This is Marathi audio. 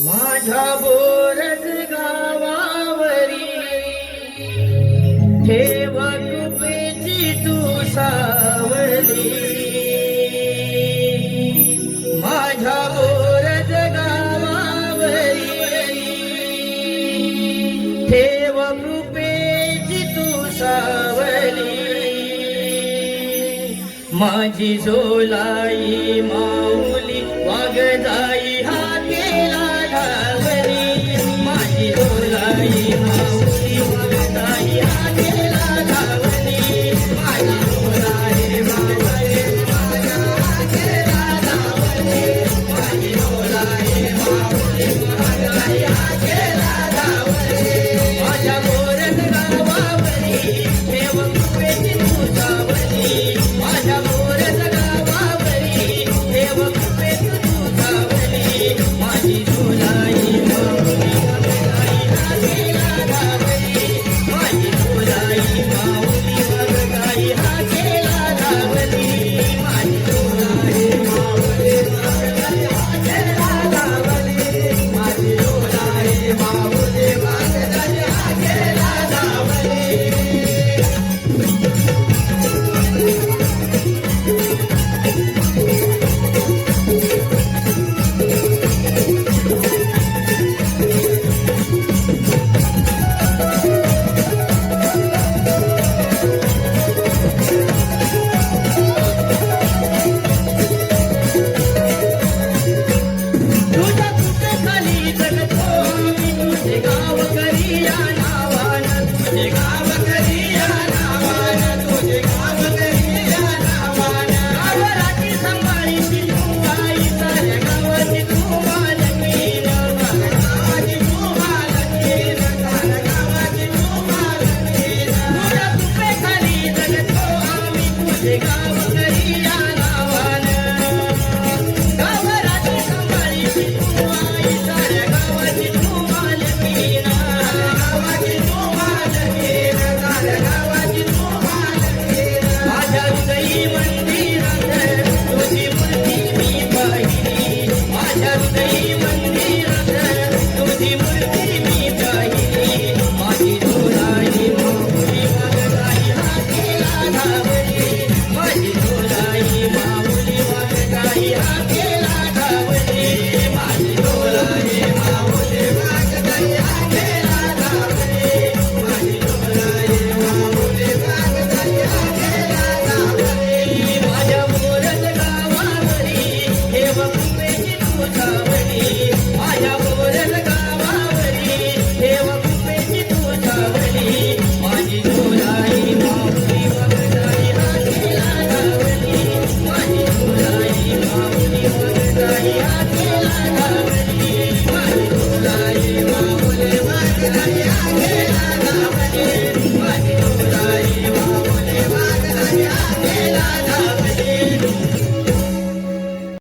माझ्या बोरज गावावरी ठेव कृपेची तू सावली. माझ्या बोरज गावावरी ठेव कृपेची तू सावली. माझी झोलाई माऊली वागदाई हाकेला धावली. माझी झोलाई माऊली वागदाई हाकेला धावली. माझी झोलाई माऊली हाकेला धावली. माझी झोलाई माऊली वागदाई हाकेला धावली. माझ्या बोरज गावावरी ठेव कृपेची तू सावली. माझ्या बोरज गावावरी ठेव कृपेची तू सावली. माझी झोलाई माऊली वागदाई हाकेला धावली. माझी झोलाई माऊली वागदाई हाकेला धावली. माझी झोलाई माऊली वागदाई हाकेला धावली. माझी झोलाई माऊली वागदाई हाकेला धावली. तुझ्या खाली जगतो मी तुझे गाव करी या नावानं. तुझे गाव करी या नावानं. तुझे गाव करी या नावानं. गावराची सांभाळीची तू आई साऱ्या गावाची तू मालकीण. गावाची तू मालकीण. साऱ्या गावाची तू मालकीण. तुझ्या कृपेखाली जगतो आम्ही तुझे गाव करी या नावानं. गावराची सांभाळीची तू आई साऱ्या गावाची तू मालकीण. गावाची तू मालकीण. साऱ्या गावाची तू मालकीण. माझ्या हृदयी मंदिरात तुझी मूर्ती मी पाहिली. माझ्या हृदयी मंदिरात तुझी मूर्ती मी पाहिली. माझी झोलाई माऊली वागदाई हाकेला धावली. माझी झोलाई माऊली वागदाई हाकेला धावली. माझी झोलाई माऊली वागदाई हाकेला धावली. माझी झोलाई माऊली वागदाई हाकेला धावली. माझ्या बोरज गावावरी ठेव कृपेची तू सावली. माझ्या बोरज गावावरी ठेव कृपेची तू सावली. माझी झोलाई माऊली वागदाई हाकेला धावली. माझी झोलाई माऊली वागदाई हाकेला धावली.